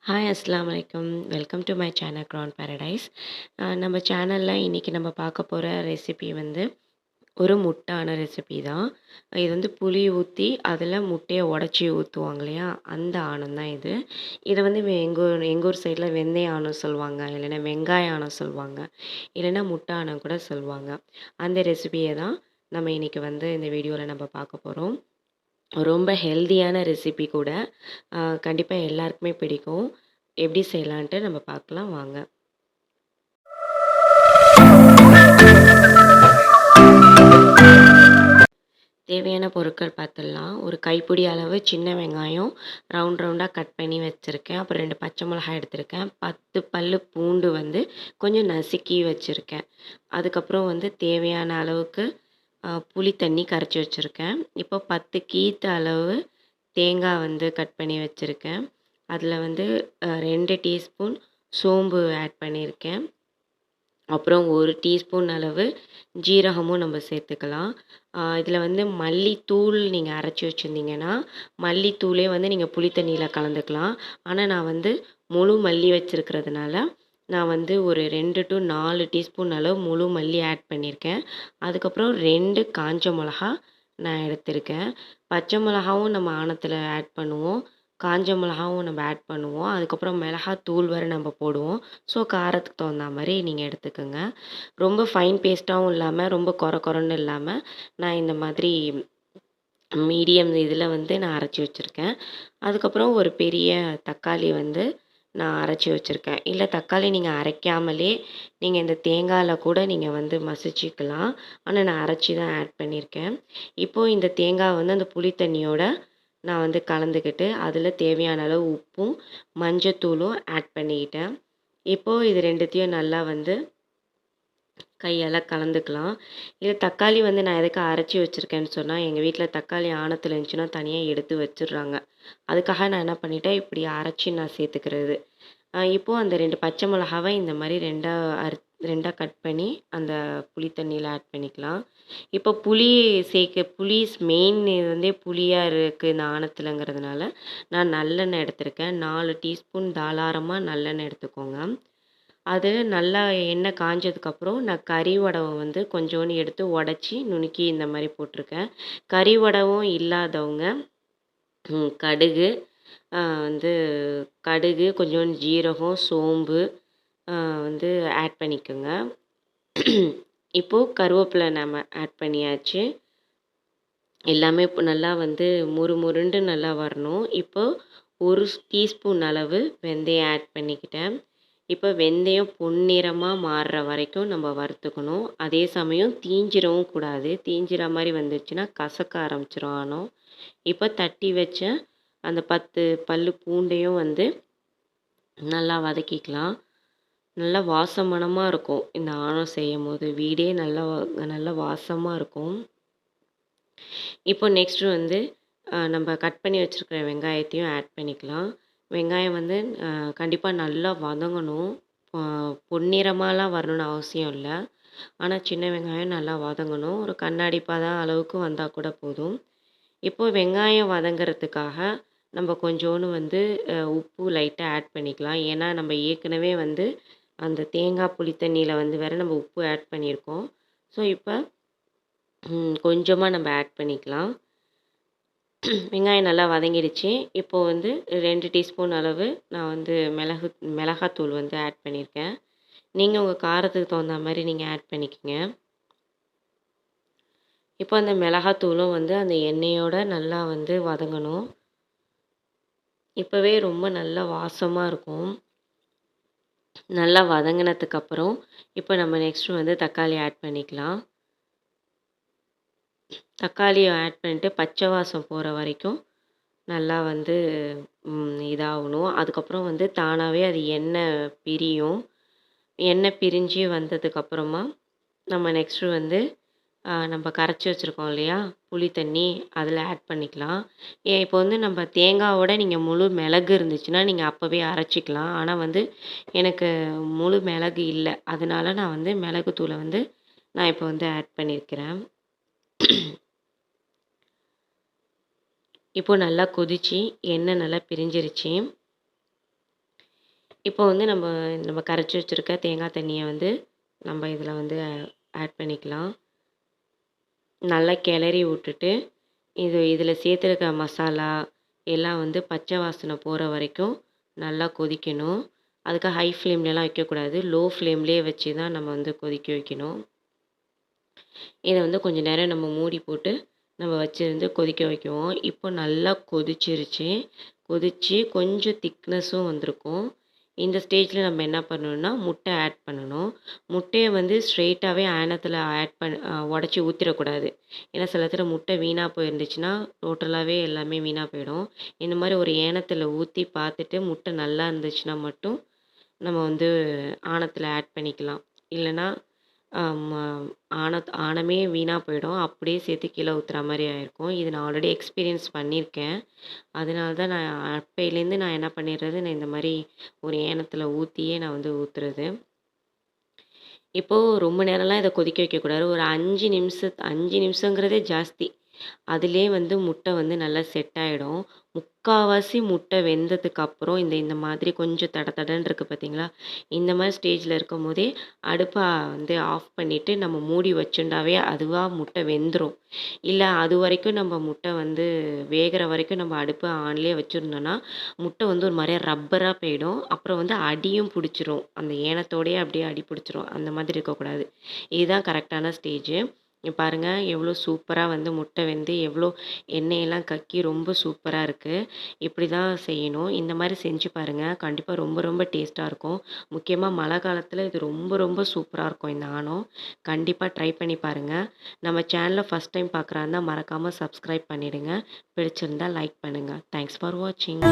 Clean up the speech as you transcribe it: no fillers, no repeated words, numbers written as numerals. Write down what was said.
Hi அஸ்ஸலாமு அலைக்கும். Welcome to my channel crown Paradise. நம்ம சேனலில் இன்றைக்கி நம்ம பார்க்க போகிற ரெசிபி வந்து ஒரு முட்டான ரெசிபி தான். இது வந்து புளி ஊற்றி அதில் முட்டையை உடச்சி ஊற்றுவாங்க இல்லையா, அந்த ஆணம் தான் இது. இதை வந்து எங்கள் ஊர் சைடில் வெந்தய ஆணம் சொல்லுவாங்க, இல்லைன்னா வெங்காய ஆணம் சொல்லுவாங்க, இல்லைன்னா முட்டை ஆணம் கூட சொல்லுவாங்க. அந்த ரெசிபியை தான் நம்ம இன்றைக்கி வந்து இந்த வீடியோவில் நம்ம பார்க்க போகிறோம். ரொம்ப ஹெல்தியான ரெசிபி கூட. கண்டிப்பாக எல்லாருக்குமே பிடிக்கும். எப்படி செய்யலான்ட்டு நம்ம பார்க்கலாம் வாங்க. தேவையான பொருட்கள் பார்த்துடலாம். ஒரு கைப்பிடி அளவு சின்ன வெங்காயம் ரவுண்டாக கட் பண்ணி வச்சுருக்கேன். அப்புறம் 2 பச்சை மிளகாய் எடுத்திருக்கேன். 10 பல்லு பூண்டு வந்து கொஞ்சம் நசுக்கி வச்சுருக்கேன். அதுக்கப்புறம் வந்து தேவையான அளவுக்கு புளி தண்ணி கரைச்சி வச்சுருக்கேன். இப்போ 10 கீத்து அளவு தேங்காய் வந்து கட் பண்ணி வச்சுருக்கேன். அதில் வந்து 2 டீஸ்பூன் சோம்பு ஆட் பண்ணியிருக்கேன். அப்புறம் 1 டீஸ்பூன் அளவு ஜீரகமும் நம்ம சேர்த்துக்கலாம். இதில் வந்து மல்லித்தூள் நீங்கள் அரைச்சி வச்சுருந்தீங்கன்னா மல்லித்தூளே வந்து நீங்கள் புளி தண்ணியில் கலந்துக்கலாம். ஆனால் நான் வந்து முழு மல்லி வச்சுருக்கிறதுனால நான் வந்து ஒரு 2 to 4 டீஸ்பூன் அளவு முழு மல்லி ஆட் பண்ணியிருக்கேன். அதுக்கப்புறம் 2 காஞ்ச மிளகா நான் எடுத்திருக்கேன். பச்சை மிளகாவும் நம்ம ஆணத்தில் ஆட் பண்ணுவோம், காஞ்ச மிளகாவும் நம்ம ஆட் பண்ணுவோம். அதுக்கப்புறம் மிளகாத்தூள் வேறு நம்ம போடுவோம். ஸோ காரத்துக்கு தகுந்த மாதிரி நீங்கள் எடுத்துக்கோங்க. ரொம்ப ஃபைன் பேஸ்ட்டாகவும் இல்லாமல் ரொம்ப கொரன்னு இல்லாமல் நான் இந்த மாதிரி மீடியம் இதில் வந்து நான் அரைச்சி வச்சுருக்கேன். அதுக்கப்புறம் ஒரு பெரிய தக்காளி வந்து நான் அரைச்சி வச்சுருக்கேன். இல்லை தக்காளி நீங்கள் அரைக்காமலே நீங்கள் இந்த தேங்காயில் கூட நீங்கள் வந்து மசிச்சிக்கலாம். ஆனால் நான் அரைச்சி தான் ஆட் பண்ணியிருக்கேன். இப்போது இந்த தேங்காய் வந்து அந்த புளி தண்ணியோட நான் வந்து கலந்துக்கிட்டு அதில் தேவையான அளவு உப்பும் மஞ்சத்தூளும் ஆட் பண்ணிக்கிட்டேன். இப்போது இது ரெண்டுத்தையும் நல்லா வந்து கையால் கலந்துக்கலாம். இது தக்காளி வந்து நான் எதுக்கு அரைச்சி வச்சுருக்கேன்னு சொன்னால், எங்கள் வீட்டில் தக்காளி ஆணத்தில் இருந்துச்சுன்னா தனியாக எடுத்து வச்சிடுறாங்க. அதுக்காக நான் என்ன பண்ணிட்டேன், இப்படி அரைச்சி நான் சேர்த்துக்கிறது. இப்போது அந்த 2 பச்சை மிளகாவை இந்த மாதிரி 2ஆ கட் பண்ணி அந்த புளி தண்ணியில் ஆட் பண்ணிக்கலாம். இப்போ புளி மெயின் வந்து புளியாக இருக்குது இந்த ஆணத்துலங்கிறதுனால நான் நல்லெண்ணெய் எடுத்திருக்கேன். 4 டீஸ்பூன் தாராளமாக நல்லெண்ணெய் எடுத்துக்கோங்க. அது நல்லா எண்ணெய் காஞ்சதுக்கப்புறம் நான் கறி வடகம் வந்து கொஞ்சோண்டு எடுத்து உடச்சி நுணுக்கி இந்த மாதிரி போட்டிருக்கேன். கறி வடகம் இல்லாதவங்க கடுகு வந்து கடுகு, கொஞ்சோண்டு ஜீரகம், சோம்பு வந்து ஆட் பண்ணிக்கோங்க. இப்போது கருவேப்பிலை நம்ம ஆட் பண்ணியாச்சு. எல்லாமே இப்போ நல்லா வந்து முறுமுறுண்டு நல்லா வரணும். இப்போது 1 டீஸ்பூன் அளவு வெந்தயம் ஆட் பண்ணிக்கிட்டேன். இப்போ வெந்தயம் பொன்னிறமாக மாறுற வரைக்கும் நம்ம வறுத்துக்கணும். அதே சமயம் தீஞ்சிரவும் கூடாது. தீஞ்சிற மாதிரி வந்துச்சுன்னா கசக்க ஆரம்பிச்சிரும் ஆணம். இப்போ தட்டி வச்ச அந்த 10 பல்லு பூண்டையும் வந்து நல்லா வதக்கிக்கலாம். நல்லா மணமாக இருக்கும் இந்த ஆணம் செய்யும்போது. வீடே நல்லா வாசமாக இருக்கும். இப்போ நெக்ஸ்ட்டு வந்து நம்ம கட் பண்ணி வச்சுருக்கிற வெங்காயத்தையும் ஆட் பண்ணிக்கலாம். வெங்காயம் வந்து கண்டிப்பாக நல்லா வதங்கணும். பொன்னிறமாலாம் வரணும்னு அவசியம் இல்லை. ஆனால் சின்ன வெங்காயம் நல்லா வதங்கணும். ஒரு கண்ணாடி பதம் அளவுக்கு வந்தால் கூட போதும். இப்போது வெங்காயம் வதங்கிறதுக்காக நம்ம கொஞ்சோண்டு வந்து உப்பு லைட்டாக ஆட் பண்ணிக்கலாம். ஏன்னா நம்ம ஏற்கனவே வந்து அந்த தேங்காய் புளி தண்ணியில் வந்து வேறு நம்ம உப்பு ஆட் பண்ணியிருக்கோம். ஸோ இப்போ கொஞ்சமாக நம்ம ஆட் பண்ணிக்கலாம். வெங்காயம் நல்லா வதங்கிடுச்சு. இப்போது வந்து 2 டீஸ்பூன் அளவு நான் வந்து மிளகாத்தூள் வந்து ஆட் பண்ணியிருக்கேன். நீங்கள் உங்கள் காரத்துக்கு தகுந்த மாதிரி நீங்கள் ஆட் பண்ணிக்கோங்க. இப்போ அந்த மிளகாத்தூளும் வந்து அந்த எண்ணெயோடு நல்லா வந்து வதங்கணும். இப்போவே ரொம்ப நல்லா வாசமாக இருக்கும். நல்லா வதங்கினதுக்கப்புறம் இப்போ நம்ம நெக்ஸ்ட்டு வந்து தக்காளி ஆட் பண்ணிக்கலாம். தக்காளியை ஆட் பண்ணிட்டு பச்சை வாசம் போகிற வரைக்கும் நல்லா வந்து இதாகணும். அதுக்கப்புறம் வந்து தானாகவே அது எண்ணெய் பிரியும். எண்ணெய் பிரிஞ்சு வந்ததுக்கப்புறமா நம்ம நெக்ஸ்ட்டு வந்து நம்ம கரைச்சி வச்சுருக்கோம் இல்லையா புளி தண்ணி, அதில் ஆட் பண்ணிக்கலாம். இப்போ வந்து நம்ம தேங்காவோட நீங்கள் முழு மிளகு இருந்துச்சுன்னா நீங்கள் அப்போவே அரைச்சிக்கலாம். ஆனால் வந்து எனக்கு முழு மிளகு இல்லை, அதனால நான் வந்து மிளகுத்தூளை வந்து நான் இப்போ வந்து ஆட் பண்ணியிருக்கிறேன். இப்போது நல்லா கொதிச்சு எண்ணெய் நல்லா பிரிஞ்சிருச்சு. இப்போ வந்து நம்ம கரைச்சி வச்சிருக்க தேங்காய் தண்ணிய வந்து நம்ம இதில வந்து ஆட் பண்ணிக்கலாம். நல்லா கிளறி விட்டுட்டு, இதில சேர்த்துருக்க மசாலா எல்லாம் வந்து பச்சை வாசனை போற வரைக்கும் நல்லா கொதிக்கணும். அதுக்கு ஹை ஃப்ளேம்லலாம் வைக்கக்கூடாது. லோ ஃப்ளேம்லேயே வச்சு தான் நம்ம வந்து கொதிக்க வைக்கணும். இத வந்து கொஞ்ச நேரம் நம்ம மூடி போட்டு நம்ம வச்சிருந்து கொதிக்க வைக்குவோம். இப்போ நல்லா கொதிச்சிருச்சு. கொதிச்சு கொஞ்சம் திக்னஸும் வந்திருக்கும். இந்த ஸ்டேஜ்ல நம்ம என்ன பண்ணணும்னா, முட்டை ஆட் பண்ணணும். முட்டைய வந்து ஸ்ட்ரெயிட்டாவே ஆனத்துல ஆட் உடைச்சு ஊத்திறக்கூடாது. ஏன்னா சில நேரத்துல முட்டை வீணா போயிருந்துச்சுன்னா, டோட்டலாவே எல்லாமே வீணா போயிடும். இந்த மாரி ஒரு ஏனத்துல ஊத்தி பார்த்துட்டு, முட்டை நல்லா இருந்துச்சுன்னா மட்டும் நம்ம வந்து ஆணத்துல ஆட் பண்ணிக்கலாம். இல்லன்னா, ஆமா ஆணமே வீணா போயிடும். அப்படியே சேர்த்து கீழ ஊத்துற மாரி ஆயிருக்கும். இது நான் ஆல்ரெடி எக்ஸ்பீரியன்ஸ் பண்ணியிருக்கேன். அதனால தான் நான் அப்பயிலேருந்து நான் என்ன பண்ணிடுறது, நான் இந்த மாரி ஒரு ஏனத்துல ஊத்தியே நான் வந்து ஊத்துறது. இப்போ ரொம்ப நேரம்லாம் இத கொதிக்க வைக்கக்கூடாது. ஒரு 5 நிமிஷங்கிறதே ஜாஸ்தி. அதிலயே வந்து முட்டை வந்து நல்லா செட் ஆயிடும். முக்காவாசி முட்டை வெந்ததுக்கு அப்புறம் இந்த மாதிரி கொஞ்சம் தட தடன்னு இருக்கு பார்த்தீங்களா? இந்த மாரி ஸ்டேஜ்ல இருக்கும்போதே அடுப்ப வந்து ஆஃப் பண்ணிட்டு நம்ம மூடி வச்சுண்டாவே அதுவா முட்டை வெந்துரும். இல்ல அதுவரைக்கும் நம்ம முட்டை வந்து வேகுற வரைக்கும் நம்ம அடுப்ப ஆன்லயே வச்சிருந்தோம்னா, முட்டை வந்து ஒரு மாரியா ரப்பரா போயிடும். அப்புறம் வந்து அடியும் புடிச்சிரும். அந்த ஏனத்தோடயே அப்படியே அடி புடிச்சிரும். அந்த மாதிரி இருக்கக்கூடாது. இதுதான் கரெக்ட்டான ஸ்டேஜு. இங்க பாருங்க எவ்வளோ சூப்பரா வந்து முட்டை வெந்து எவ்வளோ எண்ணெயெல்லாம் கக்கி ரொம்ப சூப்பரா இருக்கு. இப்படி தான் செய்யணும். இந்த மாரி செஞ்சு பாருங்க. கண்டிப்பா ரொம்ப ரொம்ப டேஸ்ட்டா இருக்கும். முக்கியமா மழை காலத்தில இது ரொம்ப ரொம்ப சூப்பரா இருக்கும் இந்த ஆணம். கண்டிப்பா ட்ரை பண்ணி பாருங்க. நம்ம சேனல ஃபர்ஸ்ட் டைம் பார்க்குறா இருந்தா மறக்காம சப்ஸ்கிரைப் பண்ணிடுங்க. பிடிச்சிருந்தா லைக் பண்ணுங்க. தேங்க்ஸ் ஃபார் வாட்சிங்.